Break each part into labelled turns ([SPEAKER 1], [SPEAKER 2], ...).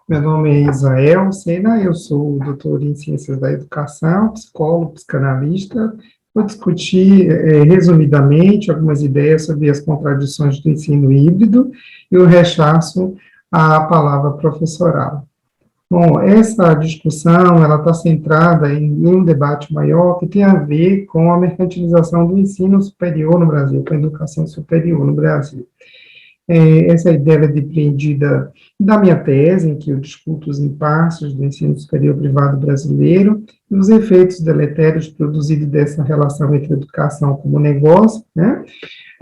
[SPEAKER 1] Meu nome é Israel Sena, eu sou doutor em Ciências da Educação, psicólogo, psicanalista. Vou discutir, resumidamente, algumas ideias sobre as contradições do ensino híbrido e o rechaço à palavra professoral. Bom, essa discussão, ela está centrada em um debate maior que tem a ver com a mercantilização do ensino superior no Brasil, com a educação superior no Brasil. Essa ideia é depreendida da minha tese, em que eu discuto os impasses do ensino superior privado brasileiro e os efeitos deletérios produzidos dessa relação entre educação como negócio, né,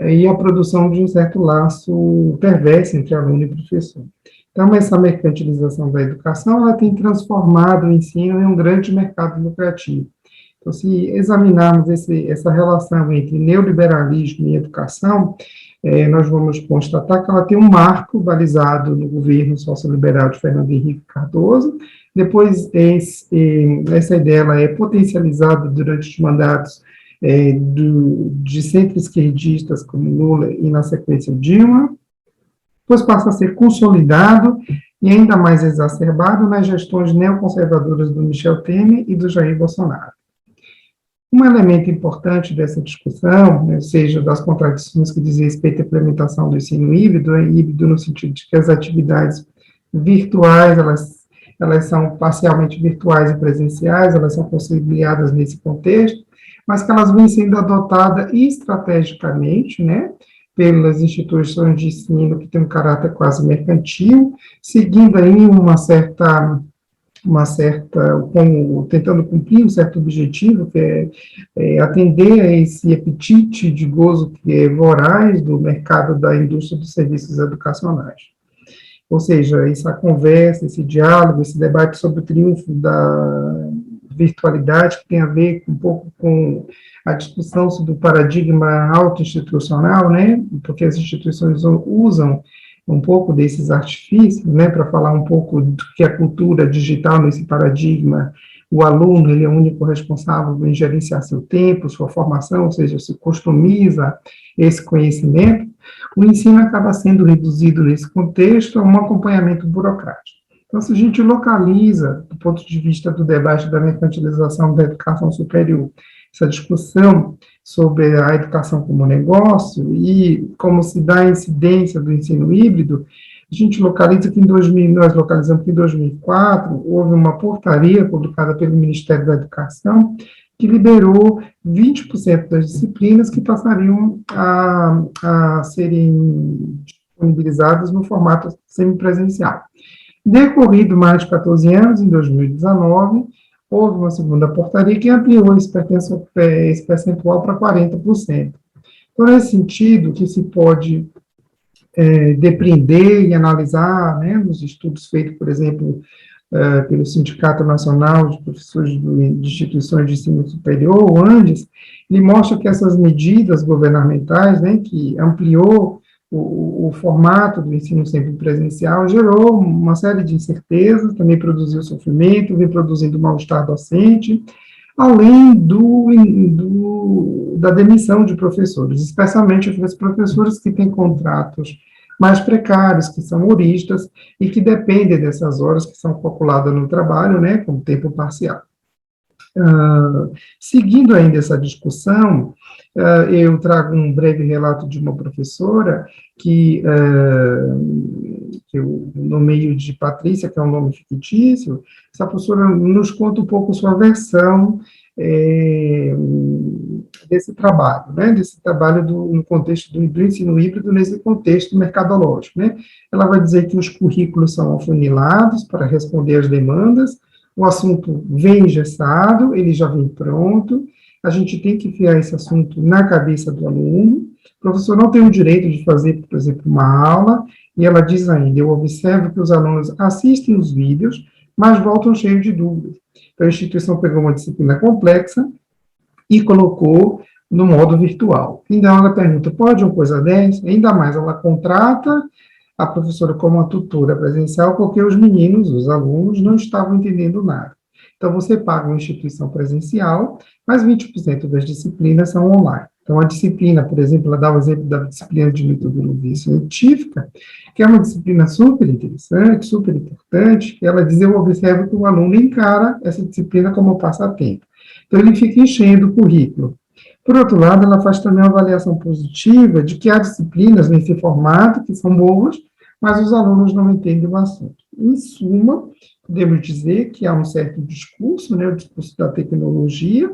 [SPEAKER 1] e a produção de um certo laço perverso entre aluno e professor. Então, essa mercantilização da educação, ela tem transformado o ensino em um grande mercado lucrativo. Então, se examinarmos essa relação entre neoliberalismo e educação, nós vamos constatar que ela tem um marco balizado no governo socioliberal de Fernando Henrique Cardoso. Depois, essa ideia ela é potencializada durante os mandatos de centro-esquerdistas como Lula e, na sequência, Dilma. Depois passa a ser consolidado e ainda mais exacerbado nas gestões neoconservadoras do Michel Temer e do Jair Bolsonaro. Um elemento importante dessa discussão, né, seja das contradições que diz respeito à implementação do ensino híbrido, híbrido no sentido de que as atividades virtuais, elas são parcialmente virtuais e presenciais, elas são conciliadas nesse contexto, mas que elas vêm sendo adotadas estrategicamente, né, pelas instituições de ensino que têm um caráter quase mercantil, seguindo aí tentando cumprir um certo objetivo, que é atender a esse apetite de gozo que é voraz do mercado da indústria dos serviços educacionais. Ou seja, essa conversa, esse diálogo, esse debate sobre o triunfo da virtualidade, que tem a ver um pouco com a discussão sobre o paradigma auto-institucional, né, porque as instituições usam um pouco desses artifícios, né, para falar um pouco do que a cultura digital nesse paradigma, o aluno, ele é o único responsável em gerenciar seu tempo, sua formação, ou seja, se customiza esse conhecimento, o ensino acaba sendo reduzido nesse contexto a um acompanhamento burocrático. Então, se a gente localiza, do ponto de vista do debate da mercantilização da educação superior, essa discussão sobre a educação como negócio e como se dá a incidência do ensino híbrido, a gente localiza que nós localizamos que em 2004 houve uma portaria publicada pelo Ministério da Educação que liberou 20% das disciplinas que passariam a serem disponibilizadas no formato semipresencial. Decorrido mais de 14 anos, em 2019, houve uma segunda portaria que ampliou esse percentual para 40%. Então, nesse sentido, que se pode depreender e analisar, né, nos estudos feitos, por exemplo, pelo Sindicato Nacional de Professores de Instituições de Ensino Superior, o ANDES, ele mostra que essas medidas governamentais, né, que ampliou o formato do ensino sempre presencial, gerou uma série de incertezas, também produziu sofrimento, vem produzindo mal-estar docente, além da demissão de professores, especialmente aqueles professores que têm contratos mais precários, que são horistas e que dependem dessas horas que são calculadas no trabalho, né, com tempo parcial. Seguindo ainda essa discussão, eu trago um breve relato de uma professora que eu nomeio de Patrícia, que é um nome fictício. Essa professora nos conta um pouco sua versão desse trabalho, né, no contexto do ensino híbrido, nesse contexto mercadológico, né. Ela vai dizer que os currículos são afunilados para responder às demandas, o assunto vem engessado, ele já vem pronto, a gente tem que enfiar esse assunto na cabeça do aluno, o professor não tem o direito de fazer, por exemplo, uma aula, e ela diz ainda, eu observo que os alunos assistem os vídeos, mas voltam cheios de dúvidas. Então, a instituição pegou uma disciplina complexa e colocou no modo virtual. Então, ela pergunta, pode uma coisa dessa? Ainda mais, ela contrata a professora como uma tutora presencial, porque os meninos, os alunos, não estavam entendendo nada. Então, você paga uma instituição presencial, mas 20% das disciplinas são online. Então, a disciplina, por exemplo, ela dá o exemplo da disciplina de metodologia científica, que é uma disciplina super interessante, super importante, que ela diz, eu observo que o aluno encara essa disciplina como passatempo. Então, ele fica enchendo o currículo. Por outro lado, ela faz também uma avaliação positiva de que há disciplinas nesse formato que são boas, mas os alunos não entendem o assunto. Em suma, podemos dizer que há um certo discurso, né, o discurso da tecnologia,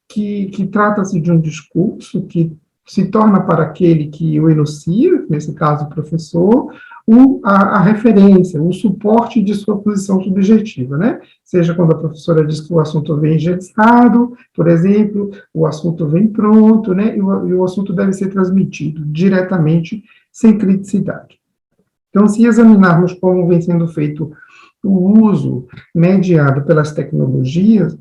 [SPEAKER 1] que trata-se de um discurso que se torna para aquele que o enuncia, nesse caso o professor, a referência, o suporte de sua posição subjetiva, né? Seja quando a professora diz que o assunto vem engessado, por exemplo, o assunto vem pronto, né? E o assunto deve ser transmitido diretamente, sem criticidade. Então, se examinarmos como vem sendo feito o uso mediado pelas tecnologias,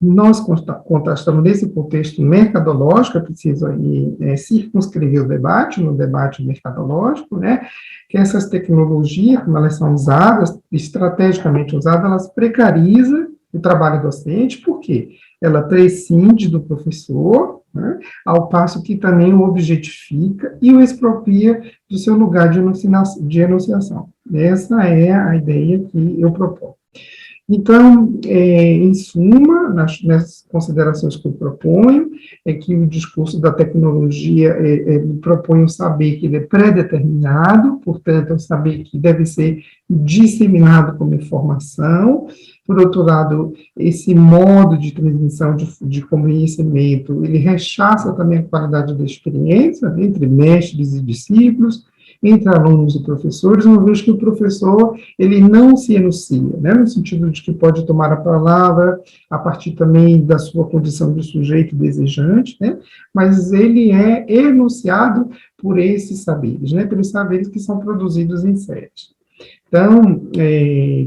[SPEAKER 1] nós contrastamos nesse contexto mercadológico, é preciso aí circunscrever o debate, no debate mercadológico, né, que essas tecnologias, como elas são usadas, estrategicamente usadas, elas precarizam o trabalho docente, por quê? Ela prescinde do professor, né, ao passo que também o objetifica e o expropria do seu lugar de enunciação. Essa é a ideia que eu proponho. Então, em suma, nas considerações que eu proponho, é que o discurso da tecnologia propõe um saber que ele é pré-determinado, portanto, é um saber que deve ser disseminado como informação. Por outro lado, esse modo de transmissão de conhecimento, ele rechaça também a qualidade da experiência, né, entre mestres e discípulos, entre alunos e professores, uma vez que o professor, ele não se enuncia, né, no sentido de que pode tomar a palavra a partir também da sua condição de sujeito desejante, né, mas ele é enunciado por esses saberes, né, pelos saberes que são produzidos em séries. Então,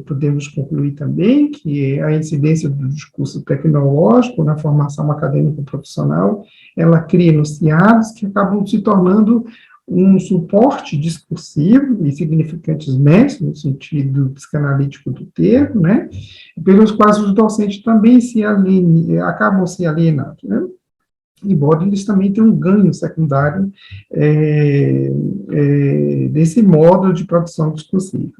[SPEAKER 1] podemos concluir também que a incidência do discurso tecnológico na formação acadêmica profissional, ela cria enunciados que acabam se tornando um suporte discursivo e significantes mestres, no sentido psicanalítico do termo, né, pelos quais os docentes também acabam se alienando, né, embora eles também tenham um ganho secundário desse modo de produção discursiva.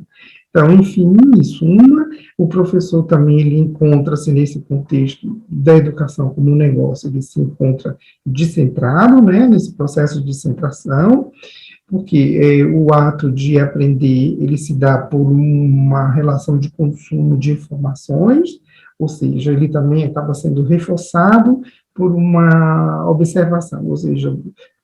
[SPEAKER 1] Então, enfim, em suma, o professor também ele encontra-se nesse contexto da educação como um negócio, ele se encontra descentrado, né, nesse processo de centração, porque o ato de aprender, ele se dá por uma relação de consumo de informações, ou seja, ele também acaba sendo reforçado por uma observação, ou seja,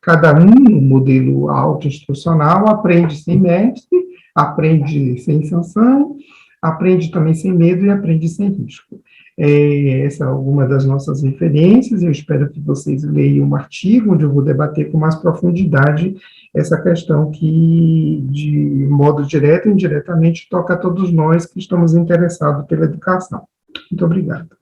[SPEAKER 1] cada um no modelo autoinstrucional aprende sem mestre, aprende sem sanção, aprende também sem medo e aprende sem risco. Essa é alguma das nossas referências, eu espero que vocês leiam um artigo onde eu vou debater com mais profundidade essa questão que, de modo direto e indiretamente, toca a todos nós que estamos interessados pela educação. Muito obrigada.